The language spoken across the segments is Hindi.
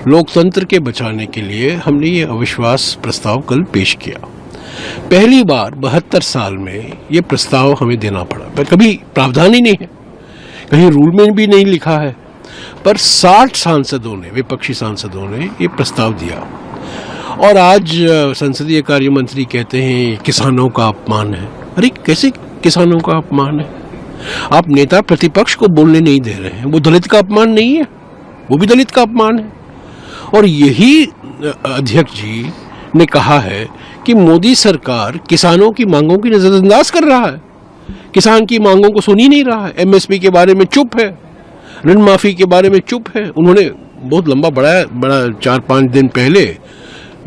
लोकतंत्र के बचाने के लिए हमने ये अविश्वास प्रस्ताव कल पेश किया। पहली बार 72 साल में ये प्रस्ताव हमें देना पड़ा, पर कभी प्रावधान ही नहीं है, कहीं रूल में भी नहीं लिखा है, पर 60 सांसदों ने, विपक्षी सांसदों ने ये प्रस्ताव दिया। और आज संसदीय कार्य मंत्री कहते हैं किसानों का अपमान है। अरे कैसे किसानों का अपमान है? आप नेता प्रतिपक्ष को बोलने नहीं दे रहे हैं, वो दलित का अपमान नहीं है? वो भी दलित का अपमान है। और यही अध्यक्ष जी ने कहा है कि मोदी सरकार किसानों की मांगों की नजरअंदाज कर रहा है, किसान की मांगों को सुन ही नहीं रहा है, एमएसपी के बारे में चुप है, ऋण माफी के बारे में चुप है। उन्होंने बहुत लंबा बड़ा 4-5 दिन पहले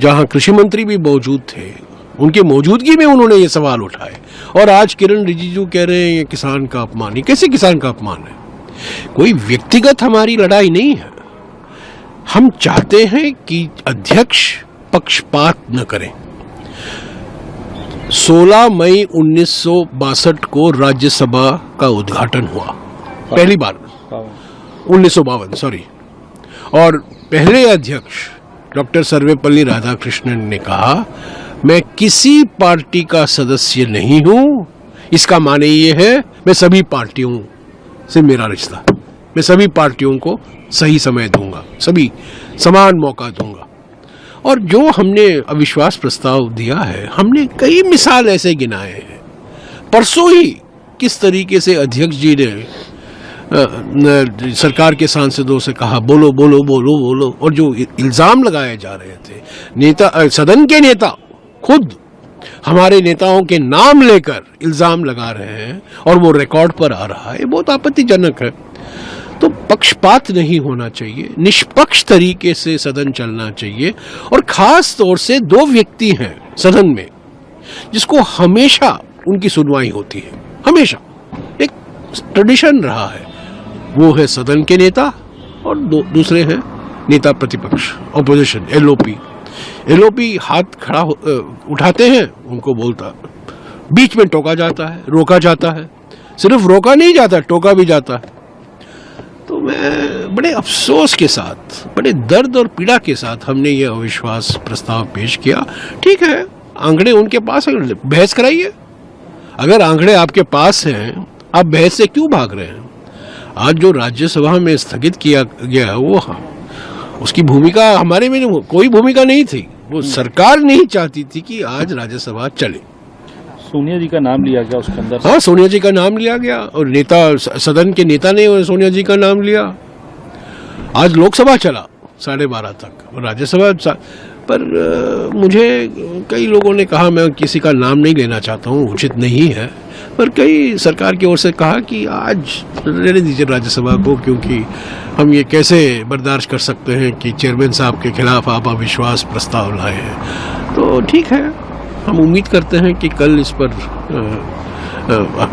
जहां कृषि मंत्री भी मौजूद थे, उनके मौजूदगी में उन्होंने ये सवाल उठाए। और आज किरण रिजिजू कह रहे हैं ये किसान का अपमान है। कैसे किसान का अपमान है? कोई व्यक्तिगत हमारी लड़ाई नहीं है। हम चाहते हैं कि अध्यक्ष पक्षपात न करें। 16 मई 1962 को राज्यसभा का उद्घाटन हुआ, पहली बार 1952 सॉरी। और पहले अध्यक्ष डॉक्टर सर्वपल्ली राधाकृष्णन ने कहा मैं किसी पार्टी का सदस्य नहीं हूं, इसका माने ये है मैं सभी पार्टियों से मेरा रिश्ता, मैं सभी पार्टियों को सही समय दूंगा, सभी समान मौका दूंगा। और जो हमने अविश्वास प्रस्ताव दिया है, हमने कई मिसाल ऐसे गिनाए हैं। परसों ही किस तरीके से अध्यक्ष जी ने सरकार के सांसदों से कहा बोलो बोलो बोलो बोलो, और जो इल्जाम लगाए जा रहे थे, नेता सदन के नेता खुद हमारे नेताओं के नाम लेकर इल्जाम लगा रहे हैं और वो रिकॉर्ड पर आ रहा है, बहुत आपत्तिजनक है। तो पक्षपात नहीं होना चाहिए, निष्पक्ष तरीके से सदन चलना चाहिए। और खास तौर से 2 व्यक्ति हैं सदन में जिसको हमेशा उनकी सुनवाई होती है, हमेशा एक ट्रेडिशन रहा है, वो है सदन के नेता और दूसरे हैं नेता प्रतिपक्ष, ऑपोजिशन, एलओपी हाथ खड़ा उठाते हैं, उनको बोलता, बीच में टोका जाता है, रोका जाता है, सिर्फ रोका नहीं जाता, टोका भी जाता है। तो मैं बड़े अफसोस के साथ, बड़े दर्द और पीड़ा के साथ हमने ये अविश्वास प्रस्ताव पेश किया। ठीक है, आंकड़े उनके पास है, बहस कराइए। अगर आंकड़े आपके पास हैं, आप बहस से क्यों भाग रहे हैं? आज जो राज्यसभा में स्थगित किया गया वो उसकी भूमिका हमारे में कोई भूमिका नहीं थी। वो सरकार नहीं चाहती थी कि आज राज्यसभा चले। सोनिया जी का नाम लिया गया उसके अंदर। हाँ, सोनिया जी का नाम लिया गया और नेता, सदन के नेता ने सोनिया जी का नाम लिया। आज लोकसभा चला 12:30 तक, राज्यसभा पर मुझे कई लोगों ने कहा, मैं किसी का नाम नहीं लेना चाहता हूँ, उचित नहीं है, पर कई सरकार की ओर से कहा कि आज रहने दीजिए राज्यसभा को, क्योंकि हम ये कैसे बर्दाश्त कर सकते हैं कि चेयरमैन साहब के खिलाफ आप अविश्वास प्रस्ताव लाए हैं। तो ठीक है, हम उम्मीद करते हैं कि कल इस पर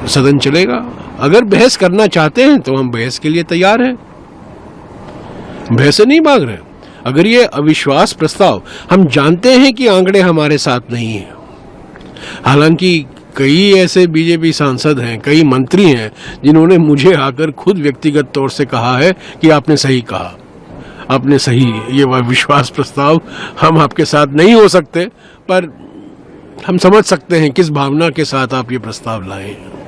सदन चलेगा। अगर बहस करना चाहते हैं तो हम बहस के लिए तैयार हैं, बहस से नहीं भाग रहे। अगर ये अविश्वास प्रस्ताव, हम जानते हैं कि आंकड़े हमारे साथ नहीं हैं, हालांकि कई ऐसे बीजेपी सांसद हैं, कई मंत्री हैं जिन्होंने मुझे आकर खुद व्यक्तिगत तौर से कहा है कि आपने सही कहा, आपने सही, ये विश्वास प्रस्ताव हम आपके साथ नहीं हो सकते, पर हम समझ सकते हैं किस भावना के साथ आप ये प्रस्ताव लाए हैं।